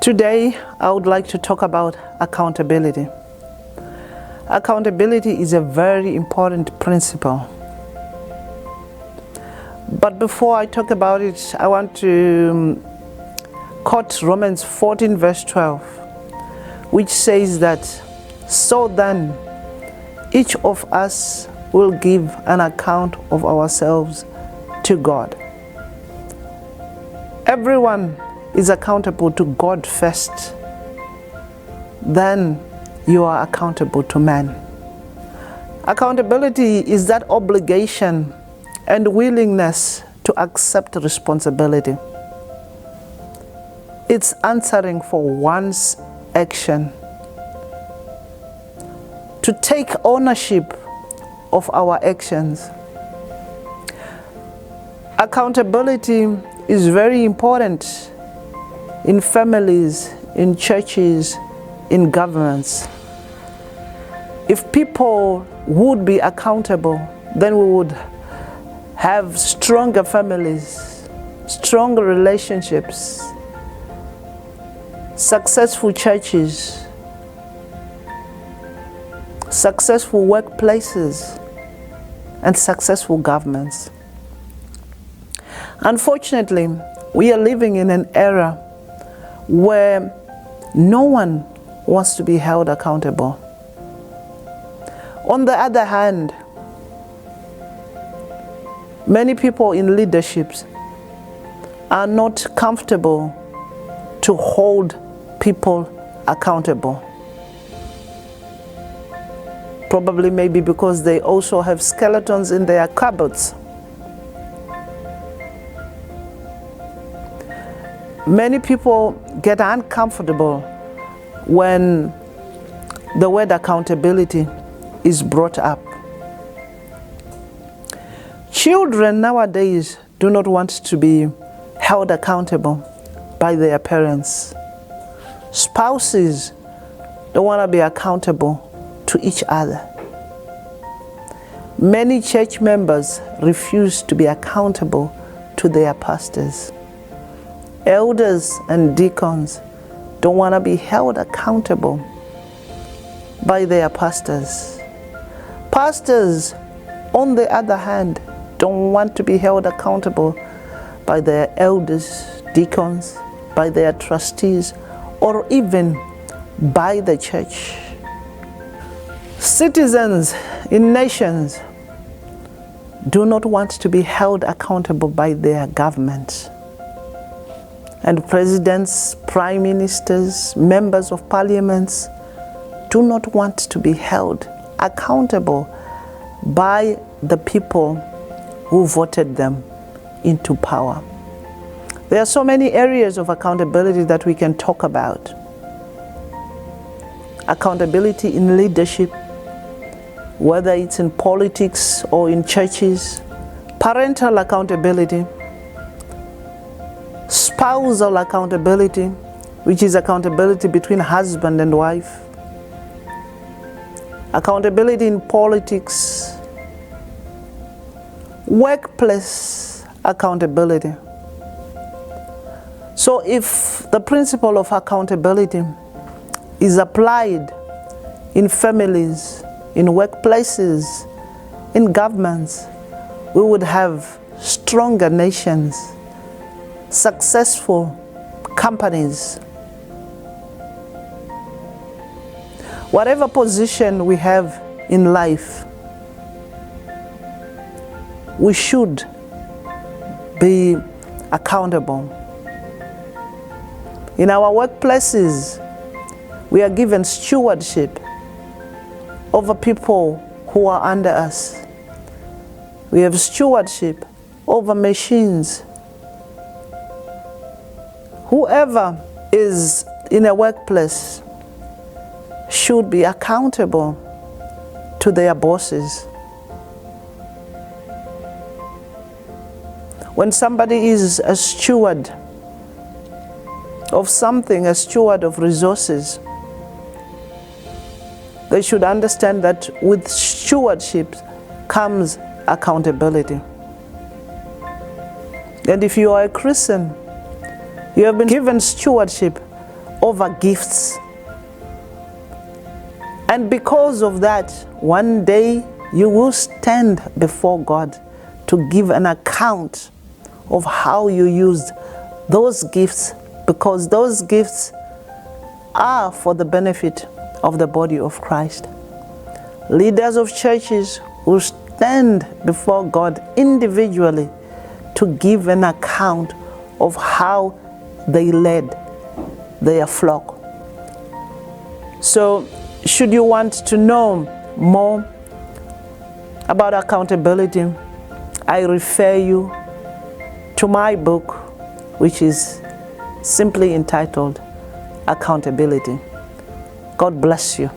Today, I would like to talk about accountability. Accountability is a very important principle. But before I talk about it, I want to quote Romans 14 verse 12, which says that, "So then, each of us will give an account of ourselves to God." Everyone is accountable to God first. Then you are accountable to man. Accountability is that obligation and willingness to accept responsibility. It's answering for one's action, to take ownership of our actions. Accountability is very important in families, in churches, in governments. If people would be accountable, then we would have stronger families, stronger relationships, successful churches, successful workplaces, and successful governments. Unfortunately, we are living in an era where no one wants to be held accountable. On the other hand, many people in leaderships are not comfortable to hold people accountable. Probably maybe because they also have skeletons in their cupboards. Many people get uncomfortable when the word accountability is brought up. Children nowadays do not want to be held accountable by their parents. Spouses don't want to be accountable to each other. Many church members refuse to be accountable to their pastors. Elders and deacons don't want to be held accountable by their pastors. Pastors, on the other hand, don't want to be held accountable by their elders, deacons, by their trustees, or even by the church. Citizens in nations do not want to be held accountable by their government. And presidents, prime ministers, members of parliaments do not want to be held accountable by the people who voted them into power. There are so many areas of accountability that we can talk about. Accountability in leadership, whether it's in politics or in churches, parental accountability, spousal accountability, which is accountability between husband and wife, accountability in politics, workplace accountability. So if the principle of accountability is applied in families, in workplaces, in governments, we would have stronger nations, successful companies. Whatever position we have in life, we should be accountable. In our workplaces, we are given stewardship over people who are under us. We have stewardship over machines. Whoever is in a workplace should be accountable to their bosses. When somebody is a steward of something, a steward of resources, they should understand that with stewardship comes accountability. And if you are a Christian, you have been given stewardship over gifts. And because of that, one day you will stand before God to give an account of how you used those gifts, because those gifts are for the benefit of the body of Christ. Leaders of churches will stand before God individually to give an account of how they led their flock. So, should you want to know more about accountability, I refer you to my book, which is simply entitled Accountability. God bless you.